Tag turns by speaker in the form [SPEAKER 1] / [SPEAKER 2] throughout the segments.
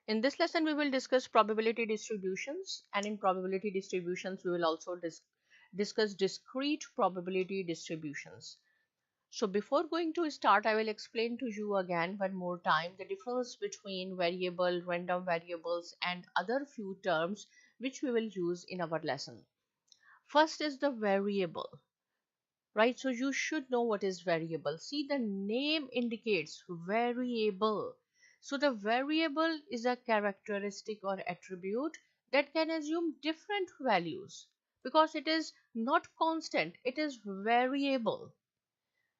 [SPEAKER 1] In this lesson, we will discuss probability distributions, and in probability distributions, we will also discuss discrete probability distributions. So before going to start, I will explain to you again one more time the difference between variable, random variables, and other few terms which we will use in our lesson. First is the variable, right? So you should know what is variable. See, the name indicates variable. So the variable is a characteristic or attribute that can assume different values because it is not constant, it is variable.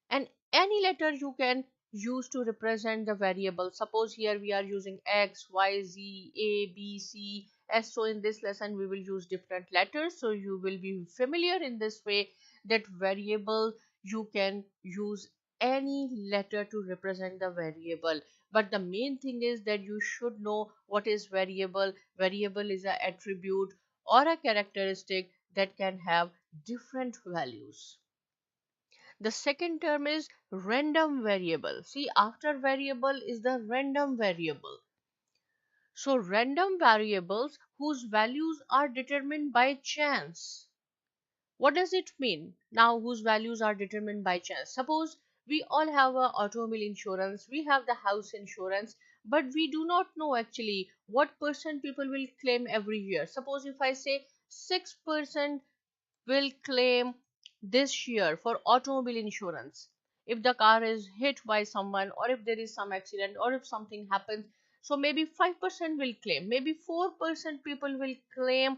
[SPEAKER 1] And any letter you can use to represent the variable. Suppose here we are using x, y, z, a, b, c, s. So in this lesson we will use different letters, so you will be familiar in this way that variable you can use any letter to represent the variable. But the main thing is that you should know what is variable. Variable is an attribute or a characteristic that can have different values. The second term is random variable. See, after variable is the random variable. So random variables whose values are determined by chance. What does it mean now, whose values are determined by chance? Suppose we all have a automobile insurance, we have the house insurance, but we do not know actually what percent people will claim every year. Suppose if I say 6% will claim this year for automobile insurance if the car is hit by someone, or if there is some accident, or if something happens. So maybe 5% will claim, maybe 4% people will claim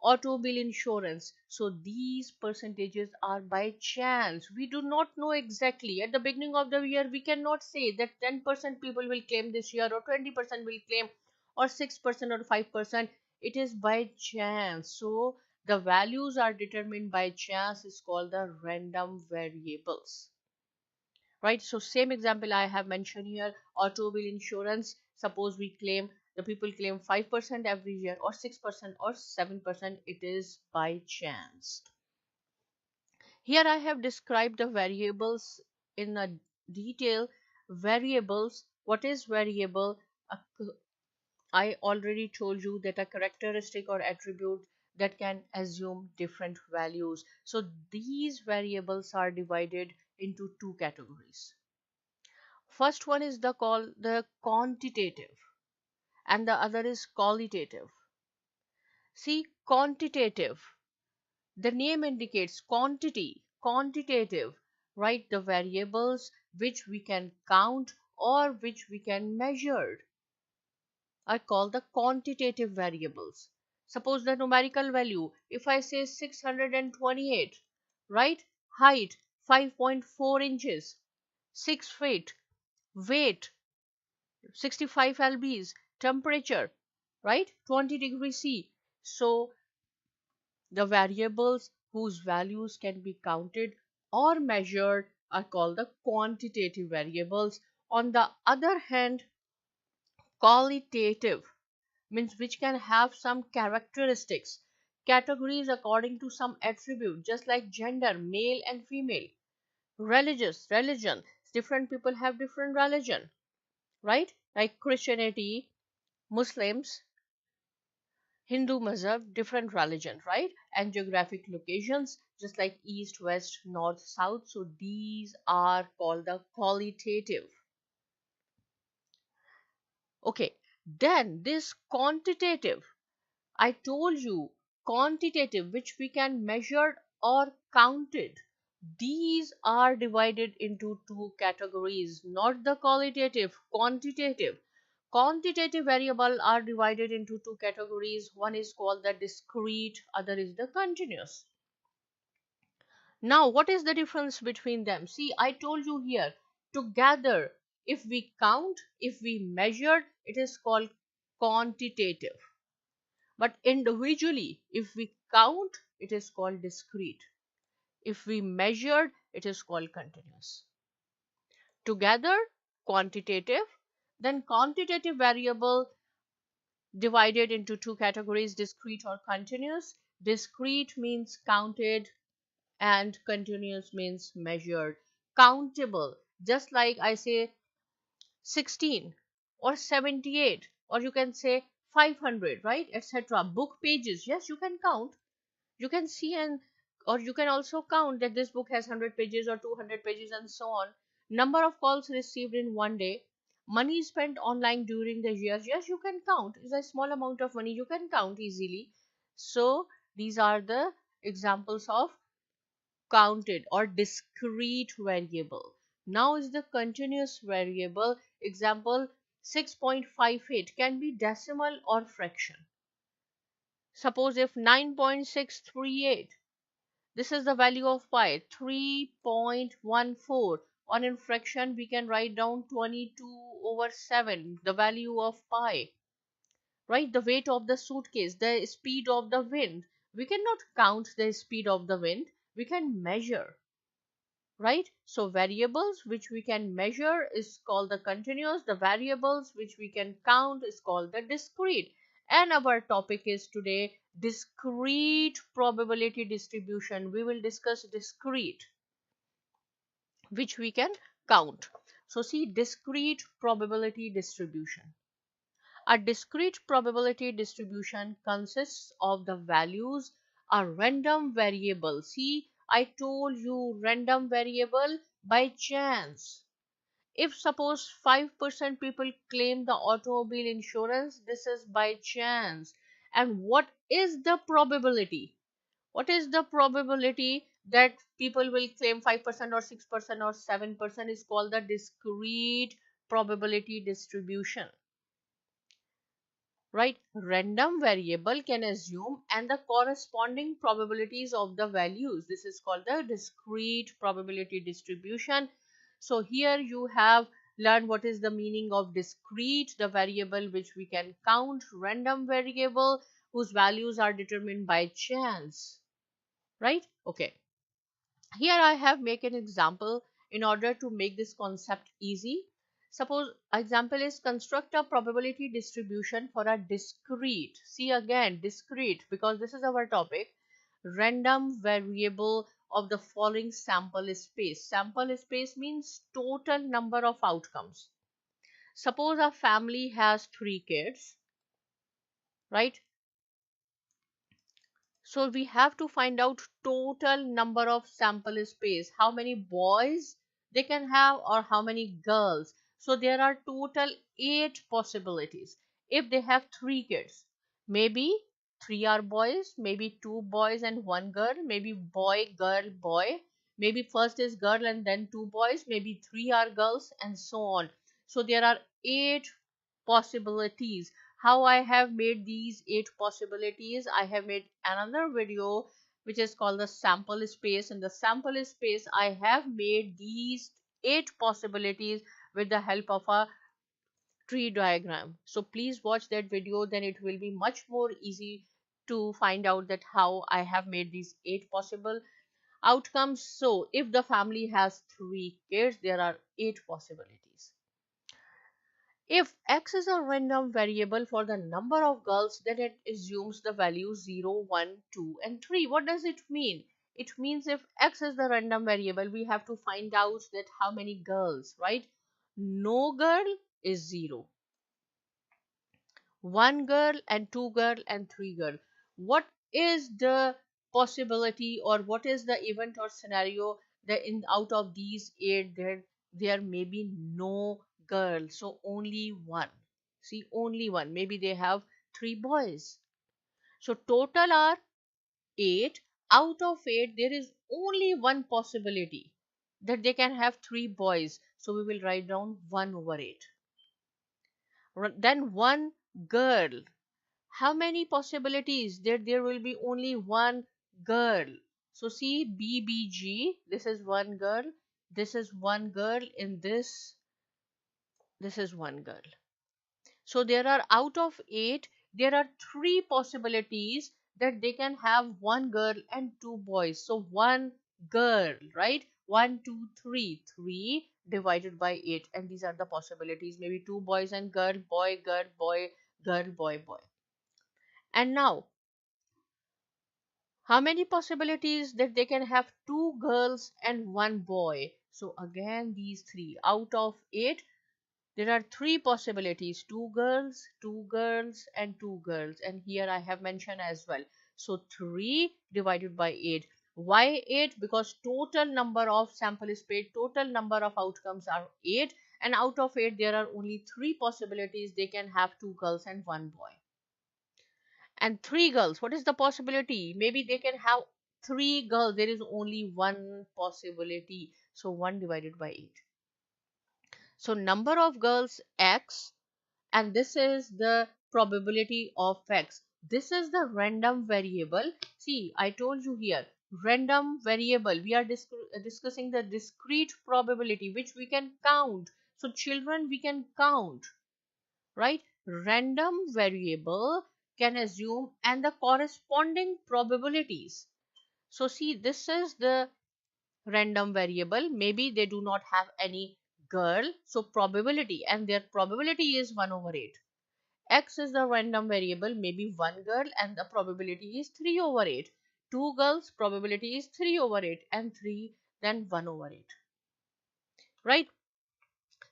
[SPEAKER 1] automobile insurance. So these percentages are by chance. We do not know exactly. At the beginning of the year, we cannot say that 10% people will claim this year, or 20% will claim, or 6% or 5%. It is by chance. So the values are determined by chance is called the random variables. Right? So same example I have mentioned here, automobile insurance. Suppose we claim, the people claim 5% every year, or 6% or 7%. It is by chance. Here I have described the variables in a detail. Variables, what is variable? I already told you that a characteristic or attribute that can assume different values. So these variables are divided into two categories. First one is the quantitative, and the other is qualitative. See, quantitative, the name indicates quantity, quantitative, right? The variables which we can count or which we can measure are called the quantitative variables. Suppose the numerical value, if I say 628, right? Height 5.4 inches, 6 feet, weight 65 lbs, temperature, right? 20 degrees C. So the variables whose values can be counted or measured are called the quantitative variables. On the other hand, qualitative means which can have some characteristics, categories according to some attribute, just like gender, male and female, religion, different people have different religion, right? Like Christianity, Muslims, Hindu mazhab, different religion, right? And geographic locations, just like east, west, north, south. So these are called the qualitative. Okay, then this quantitative, I told you, quantitative, which we can measure or counted. These are divided into two categories, not the qualitative, quantitative. Quantitative variable are divided into two categories. One is called the discrete, other is the continuous. Now, what is the difference between them? See, I told you here, together, if we count, if we measure, it is called quantitative. But individually, if we count, it is called discrete. If we measure, it is called continuous. Together, quantitative, then quantitative variable divided into two categories, discrete or continuous. Discrete means counted and continuous means measured. Countable, just like I say 16 or 78, or you can say 500, right, etc. Book pages, yes, you can count, you can see, and or you can also count that this book has 100 pages or 200 pages and so on. Number of calls received in one day, money spent online during the year, yes, you can count, is a small amount of money, you can count easily. So these are the examples of counted or discrete variable. Now is the continuous variable. Example, 6.58 can be decimal or fraction. Suppose if 9.638, this is the value of pi, 3.14. On in fraction, we can write down 22/7, the value of pi, right? The weight of the suitcase, the speed of the wind. We cannot count the speed of the wind, we can measure, right? So variables which we can measure is called the continuous. The variables which we can count is called the discrete. And our topic is today discrete probability distribution. We will discuss discrete, which we can count. So see, discrete probability distribution. A discrete probability distribution consists of the values a random variable. See, I told you random variable by chance. If suppose 5% people claim the automobile insurance, this is by chance. And what is the probability? What is the probability that people will claim 5% or 6% or 7% is called the discrete probability distribution. Right, random variable can assume and the corresponding probabilities of the values, this is called the discrete probability distribution. So here you have learned what is the meaning of discrete, the variable which we can count, random variable whose values are determined by chance, right? Okay, here I have make an example in order to make this concept easy. Suppose example is construct a probability distribution for a discrete. See again, discrete, because this is our topic. Random variable of the following sample space. Sample space means total number of outcomes. Suppose a family has 3 kids, right? So we have to find out total number of sample space, how many boys they can have or how many girls. So there are total 8 possibilities. If they have 3 kids, maybe 3 are boys, maybe 2 boys and 1 girl, maybe boy, girl, boy, maybe first is girl and then 2 boys, maybe 3 are girls and so on. So there are 8 possibilities. How I have made these 8 possibilities, I have made another video which is called the sample space. In the sample space, I have made these 8 possibilities with the help of a tree diagram. So please watch that video, then it will be much more easy to find out that how I have made these 8 possible outcomes. So if the family has 3 kids, there are 8 possibilities. If x is a random variable for the number of girls, then it assumes the values 0, 1, 2 and 3. What does it mean? It means if x is the random variable, we have to find out that how many girls, right? No girl is 0. 1 girl and 2 girl and 3 girl. What is the possibility or what is the event or scenario that in out of these 8 there may be no girl, so only one. See, only one. Maybe they have 3 boys. So total are 8. Out of 8 there is only one possibility that they can have 3 boys. So we will write down 1/8. Then 1 girl. How many possibilities that there will be only one girl? So see, BBG, this is one girl, this is one girl, in this is one girl. So there are out of 8, there are 3 possibilities that they can have one girl and 2 boys. So one girl, right? 1, 2, 3, 3 divided by 8, and these are the possibilities. Maybe 2 boys and girl, boy, girl, boy, girl, boy, boy. And now, how many possibilities that they can have 2 girls and 1 boy? So again, these 3 out of 8, There are three possibilities: two girls, and two girls. And here I have mentioned as well. So 3 divided by 8. Why 8? Because total number of sample space, total number of outcomes are 8. And out of 8, there are only 3 possibilities. They can have 2 girls and 1 boy. And 3 girls, what is the possibility? Maybe they can have 3 girls. There is only one possibility. So 1 divided by 8. So number of girls x, and this is the probability of x. This is the random variable. See, I told you here, random variable. We are discussing the discrete probability, which we can count. So children, we can count, right? Random variable can assume and the corresponding probabilities. So see, this is the random variable. Maybe they do not have any girl, so probability, and their probability is 1 over 8. X is the random variable, maybe 1 girl, and the probability is 3 over 8. 2 girls, probability is 3 over 8, and 3 then 1 over 8. Right?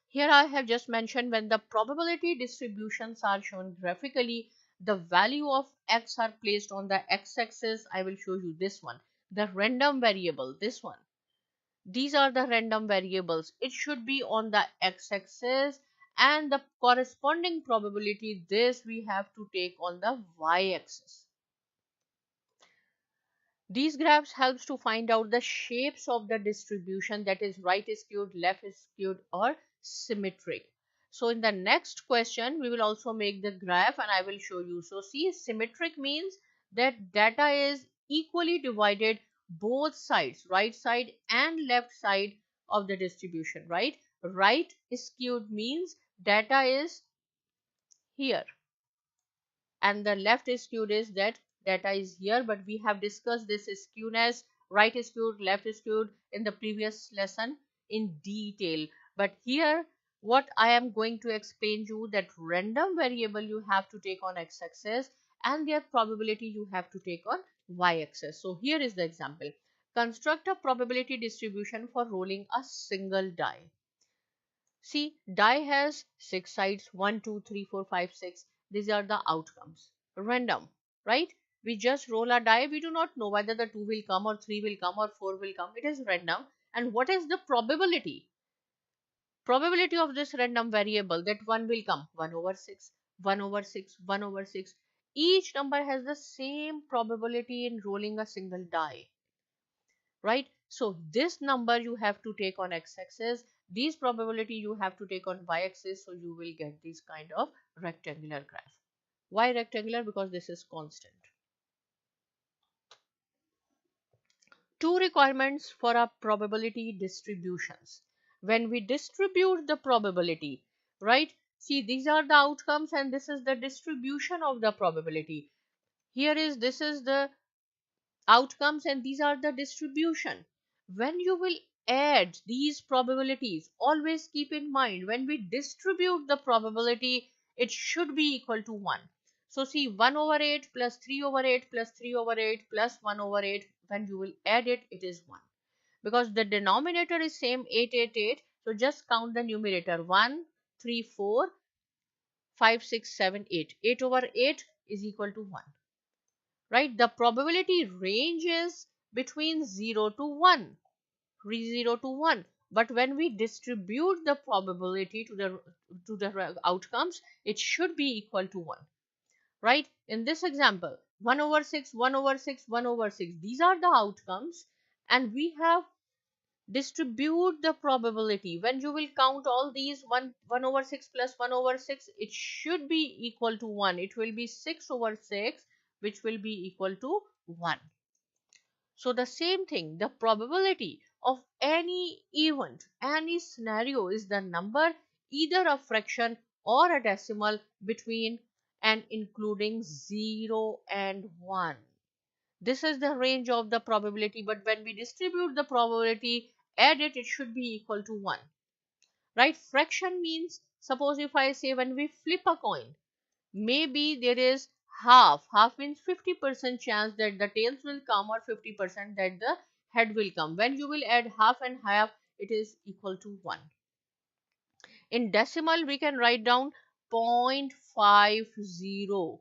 [SPEAKER 1] Here I have just mentioned when the probability distributions are shown graphically, the value of x are placed on the x-axis. I will show you this one, the random variable, this one. These are the random variables. It should be on the x-axis, and the corresponding probability, this we have to take on the y-axis. These graphs helps to find out the shapes of the distribution, that is right skewed, left skewed, or symmetric. So in the next question, we will also make the graph and I will show you. So see, symmetric means that data is equally divided both sides, right side and left side of the distribution, right? Right skewed means data is here, and the left skewed is that data is here. But we have discussed this skewness, right skewed, left skewed, in the previous lesson in detail. But here what I am going to explain you, that random variable you have to take on x-axis and their probability you have to take on y-axis. So here is the example. Construct a probability distribution for rolling a single die. See, die has 6 sides, 1, 2, 3, 4, 5, 6. These are the outcomes. Random, right? We just roll a die. We do not know whether the 2 will come or 3 will come or 4 will come. It is random. And what is the probability? Probability of this random variable that 1 will come. 1 over 6, 1 over 6, 1 over 6. Each number has the same probability in rolling a single die, right? So this number you have to take on x-axis, these probability you have to take on y-axis, so you will get this kind of rectangular graph. Why rectangular? Because this is constant. Two requirements for a probability distributions. When we distribute the probability, right? See, these are the outcomes and this is the distribution of the probability. This is the outcomes and these are the distribution. When you will add these probabilities, always keep in mind when we distribute the probability, it should be equal to 1. So see, 1 over 8 plus 3 over 8 plus 3 over 8 plus 1 over 8, when you will add it, it is 1. Because the denominator is same, 8, 8, 8. So just count the numerator, 1, 3, 4, 5, 6, 7, 8. 8 over 8 is equal to 1. Right? The probability range is between 0 to 1, 0 to 1. But when we distribute the probability to the outcomes, it should be equal to 1. Right? In this example, 1 over 6, 1 over 6, 1 over 6. These are the outcomes and we have distribute the probability. When you will count all these, 1 over 6 plus 1 over 6, it should be equal to 1. It will be 6 over 6, which will be equal to 1. So the same thing, the probability of any event, any scenario is the number, either a fraction or a decimal, between and including 0 and 1. This is the range of the probability, but when we distribute the probability, add it, it should be equal to 1. Right? Fraction means, suppose if I say when we flip a coin, maybe there is half. Half means 50% chance that the tails will come or 50% that the head will come. When you will add half and half, it is equal to 1. In decimal, we can write down 0.50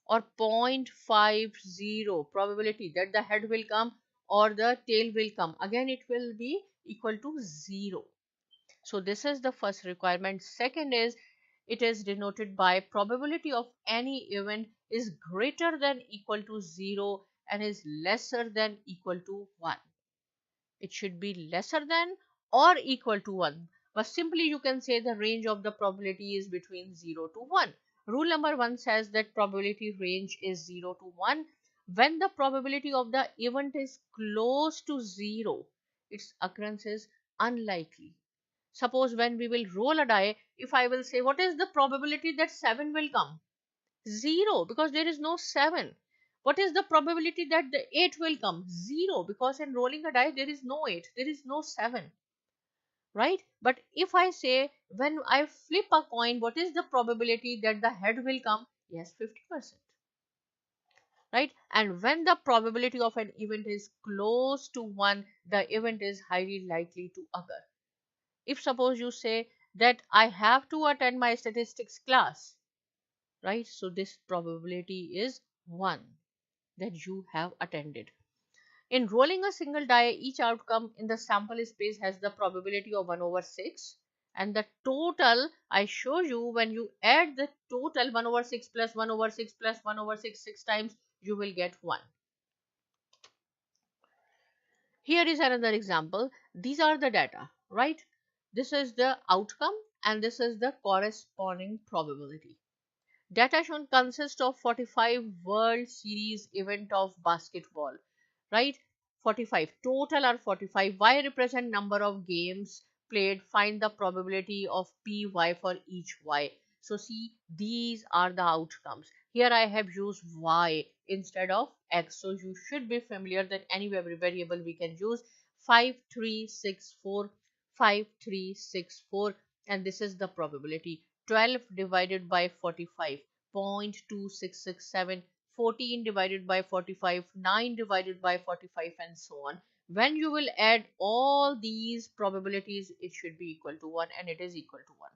[SPEAKER 1] or 0.50 probability that the head will come or the tail will come. Again, it will be equal to 0. So this is the first requirement. Second is, it is denoted by probability of any event is greater than equal to 0 and is lesser than equal to 1. It should be lesser than or equal to 1. But simply you can say the range of the probability is between 0 to 1. Rule number 1 says that probability range is 0 to 1. When the probability of the event is close to 0, its occurrence is unlikely. Suppose when we will roll a die, if I will say what is the probability that 7 will come? 0, because there is no 7. What is the probability that the 8 will come? 0, because in rolling a die there is no 8, there is no 7, right? But if I say when I flip a coin, what is the probability that the head will come? Yes, 50%, right? And when the probability of an event is close to 1, the event is highly likely to occur. If suppose you say that I have to attend my statistics class, right? So this probability is 1 that you have attended. In rolling a single die, each outcome in the sample space has the probability of 1 over 6, and the total I show you, when you add the total 1 over 6 plus 1 over 6 plus 1 over 6 6 times, you will get 1. Here is another example. These are the data, right? This is the outcome and this is the corresponding probability. Data shown consists of 45 World Series event of basketball, right? 45 total are 45. Y represent number of games played. Find the probability of py for each y. So see, these are the outcomes. Here I have used y instead of x. So you should be familiar that any variable we can use. 5364, 5364, and this is the probability. 12 divided by 45, 0.2667, 14 divided by 45, 9 divided by 45, and so on. When you will add all these probabilities, it should be equal to 1, and it is equal to 1.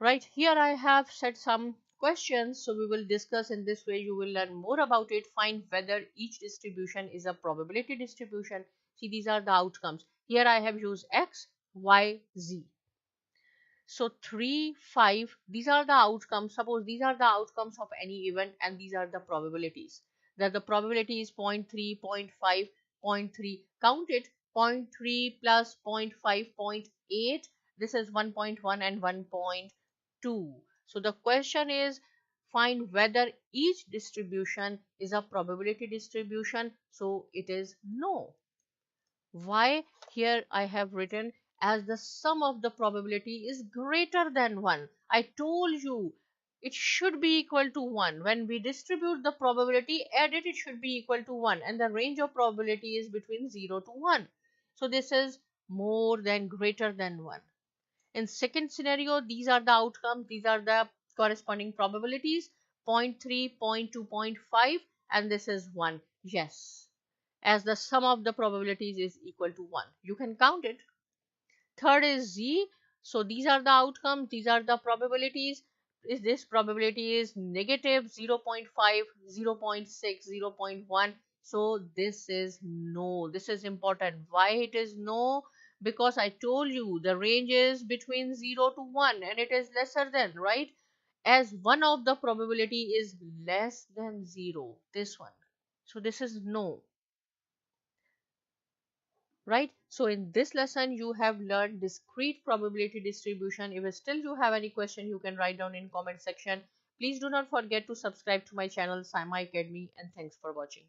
[SPEAKER 1] Right, here I have set some questions, so we will discuss in this way. You will learn more about it. Find whether each distribution is a probability distribution. See, these are the outcomes. Here I have used x, y, z. So 3, 5, these are the outcomes. Suppose these are the outcomes of any event and these are the probabilities. That the probability is 0.3, 0.5, 0.3. Count it. 0.3 plus 0.5, 0.8. This is 1.1 and 1.2. So the question is, find whether each distribution is a probability distribution. So it is no. Why? Here I have written as the sum of the probability is greater than 1. I told you it should be equal to 1. When we distribute the probability, add it, it should be equal to 1. And the range of probability is between 0 to 1. So this is more than greater than 1. In second scenario, these are the outcomes. These are the corresponding probabilities. 0.3, 0.2, 0.5, and this is 1. Yes, as the sum of the probabilities is equal to 1. You can count it. Third is z. So these are the outcomes, these are the probabilities. Is this probability is negative 0.5, 0.6, 0.1. So this is no. This is important. Why it is no? Because I told you the range is between 0 to 1 and it is lesser than, right? As one of the probability is less than 0, this one. So this is no. Right? So in this lesson, you have learned discrete probability distribution. If still you have any question, you can write down in comment section. Please do not forget to subscribe to my channel Saima Academy, and thanks for watching.